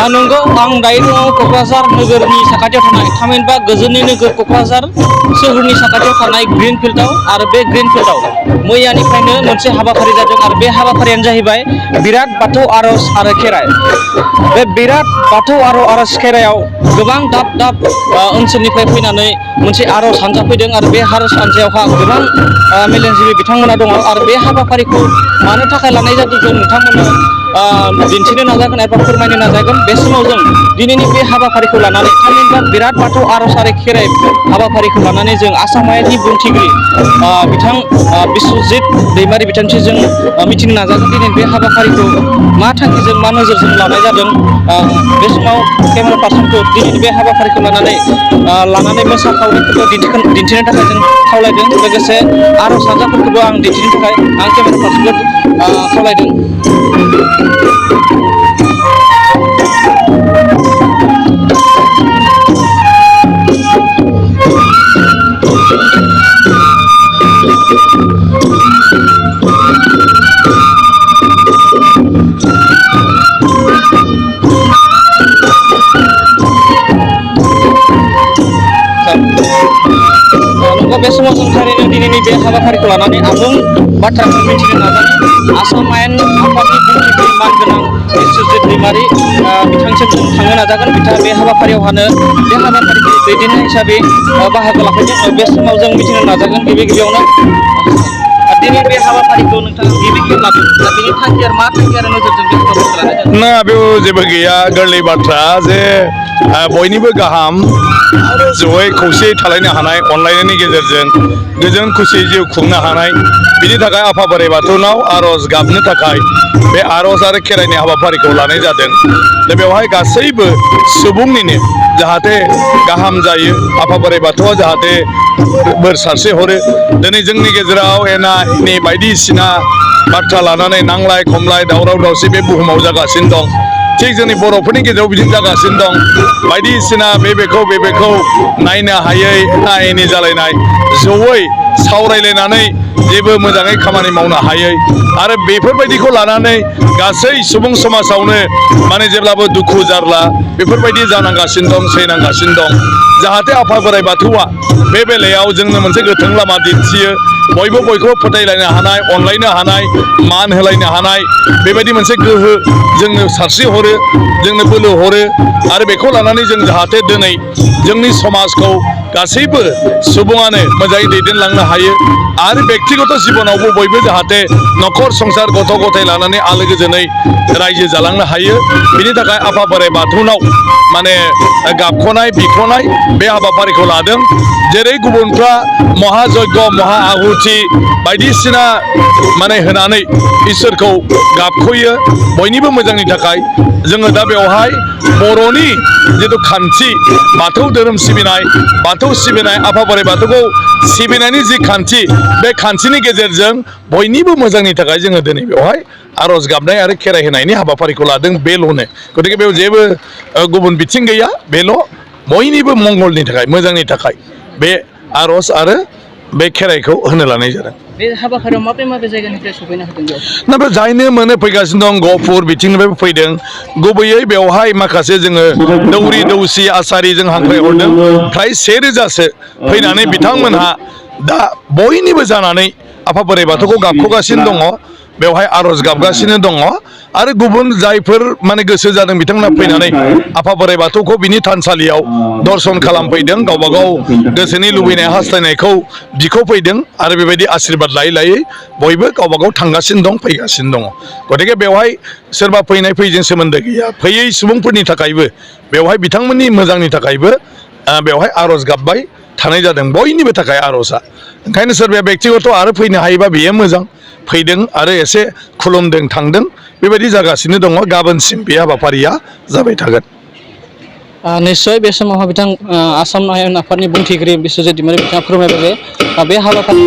नंगौ आं दायो दङ क'क्राझार नोगोरनि साखाथियाव थानाय थामहिनबा गोजोननि नोगोर क'क्राझार सोहोरनि साखाथियाव थानाय ग्रीन फिल्डआव आरो बे ग्रीन फिल्डआव मैयानिफ्रायनो मोनसे हाबाफारि जादों आरो बे हाबाफारियानो जाहैबाय बिराद बाथौ आर'ज आरो खेराइ। बे बिराद बाथौ आर'ज खेराइयाव गोबां दाब दाब ओनसोलनिफ्राय फैनानै मोनसे आर'ज हानजा फैदों आरो बे आर'ज हानजायावहा गोबां मेलेमजिबि बिथांमोना दङ आरो बे हाबाफारिखौ मानो थाखाय लानाय जादों जों नोंथांमोननो दिन्थिनो नाजागोन एबा फोरमायनो नाजागोन। बे समाव जों दिनैनि बे हाबाफारिखौ लानानै थामहिनबा बिराद बाथौ आर'ज आरो खेराइ हाबाफारिखौ लानानै जों आसामारि बुंथिगिरि बिथां बिस्वजित दैमारि बिथांखिजों मिथिनो नाजागोन दिनै बे हाबाफारिखौ मा थांखिजों मा नोजोरजों लानाय जादों। बे समाव केमेरा पार्सनखौ दिनैनि बे हाबाफारिखौ लानानै मोसाखावरिफोरखौ दिन्थिनो थाखाय जों खावलायदों। लोगोसे आर'ज हानजाफोरखौबो आं दिन्थिनो थाखाय आं केमेरा पार्सनखौ खावलायदों। नंगौ बे समाव जों थारैनो दिनैनि बे हाबाफारिखौ लानानै आबुं बाथ्राखौ मिथिनो नाजागोन। आसाम आयेन आफादनि बुंथिगिरि मानगोनां बिस्वजित दैमारि बिथांसिम जों थांनो नाजागोन। बिथाङा बे हाबाफारियावहानो बे हाबाफारिखौ दैदेननाय हिसाबै बाहागो लाफैदों। बे समाव जों मिथिनो नाजागोन गिबियावनो दिनै बे हाबाफारिखौ नोंथाङा गिबि खेब लादों दा बेनि थांखि आरो मा थांखि आरो नोजोरजों बे हाबाफारिखौ लानाय जादों? ना बेयाव जेबो गैया, गोरलै बाथ्रा जे बयनिबो गाहाम आरो जयै खौसेयै थालायनो हानाय अनलायनायनि गेजेरजों गोजोन खुसियै जिउ खुंनो हानाय बिनि थाखाय आफा बोराइ बाथौनाव आर'ज गाबनो थाखाय बे आर'ज आरो खेराइनि हाबाफारिखौ लानाय जादों। दा बेवहाय गासैबो सुबुंनिनो जाहाथे गाहाम जायो, आफा बोराइ बाथौआ जाहाथे बोर सारस्रि हरो। दिनै जोंनि गेजेराव एना एनि बायदिसिना बाथ्रा लानानै नांलाय खमलाय दावराव दावसि बे बुहुमाव जागासिनो दं। थिग जोंनि बर'फोरनि गेजेराव बिदिनो जागासिनो दं। बायदिसिना बेखौ नायनो हायै एना एनि जालायनाय, जयै सावरायलायनानै जेबो मोजाङै खामानि मावनो हायै आरो बेफोरबायदिखौ लानानै गासै सुबुं समाजावनो माने जेब्लाबो दुखु जारला बेफोरबायदि जानांगासिनो दं, सैनांगासिनो दं। जाहाथे आफा बोराइ बाथौआ बे बेलायाव जोंनो मोनसे गोथों लामा दिन्थियो। बयबो बयखौबो फोथायलायनो हानाय, अनलायनो हानाय, मान होलायनो हानाय बेबायदि मोनसे गोहो जोंनो सारस्रि हरो, जोंनो बोलो हरो आरो बेखौ लानानै जों जाहाथे दिनै जोंनि समाजखौ गासैबो सुबुङानो मोजाङै दैदेनलांनो हायो आरो बेक्तिगत जिबनावबो बयबो जाहाथे न'खर संसार गथ' गथाय लानानै आलो गोजोनै रायजो जालांनो हायो। बिनि थाखाय आफा बोराइ बाथौनाव माने गाबख'नाय बिख'नाय बे हाबाफारिखौ लादों। जेरै गुबुनफ्रा महायज्ञ महा आहुथि बायदिसिना माने होनानै इसोरखौ गाबख'यो बयनिबो मोजांनि थाखाय, जोङो दा बेवहाय बर'नि जिथु खान्थि बाथौ धोरोम सिबिनाय, बाथौ सिबिनाय आफा बोराइ बाथौखौ सिबिनायनि जि खान्थि, बे खान्थिनि गेजेरजों बयनिबो मोजांनि थाखाय जोङो दिनै बेवहाय आर'ज गाबनाय आरो खेराइ होनायनि हाबाफारिखौ लादों बेल'नो। गतिके बेयाव जेबो गुबुन बिथिं गैया, बेल' बयनिबो मंगलनि थाखाय मोजांनि थाखाय बे आर'ज आरो बे खेराइखौ होनो लानाय जादों। बे हाबाफारियाव माबे जायगानिफ्राय सफैनो हादों बेयाव? ना बे जायनो मोनो फैगासिनो दं, गहपुर बिथिंनिफ्रायबो फैदों। गुबैयै बेवहाय माखासे जोङो दौरि दौसि आसारि जों हांख्रायहरदों। फ्राय 1000सो फैनानै बिथांमोनहा दा बयनिबो जानानै आफा बोराइ बाथौखौ गाबख'गासिनो दङ, बेवहाय आर'ज गाबगासिनो दङ आरो गुबुन जायफोर माने गोसो जादों बिथांमोना फैनानै आफा बोराइ बाथौखौ बिनि थानसालियाव दर्शन खालामफैदों, गावबा गाव गोसोनि लुबैनाय हास्थायनायखौ बिख'फैदों आरो बेबायदि आशीर्बाद लायै लायै बयबो गावबा गाव थांगासिनो दं, फैगासिनो दङ। गतिके बेवहाय सोरबा फैनाय फैयैजों सोमोन्दो गैया। फैयै सुबुंफोरनि थाखायबो बेवहाय बिथांमोननि मोजांनि थाखायबो बेवहाय आर'ज गाबबाय थानाय जादों, बयनिबो थाखाय आर'जआ। ओंखायनो सोरबाया बेक्तिगत आरो फैनो हायोबा बेयो मोजां, फैदों आरो एसे खुलुमदों थांदों बेबायदि जागासिनो दङ। गाबोनसिम बे हाबाफारिया जाबाय थागोन। निश्चय बे समाव बिथां आसाम आयेन आफादनि बुंथिगिरि बिस्वजित दैमारि बिथाङा फोरमायबाय जे बे हाबाफारि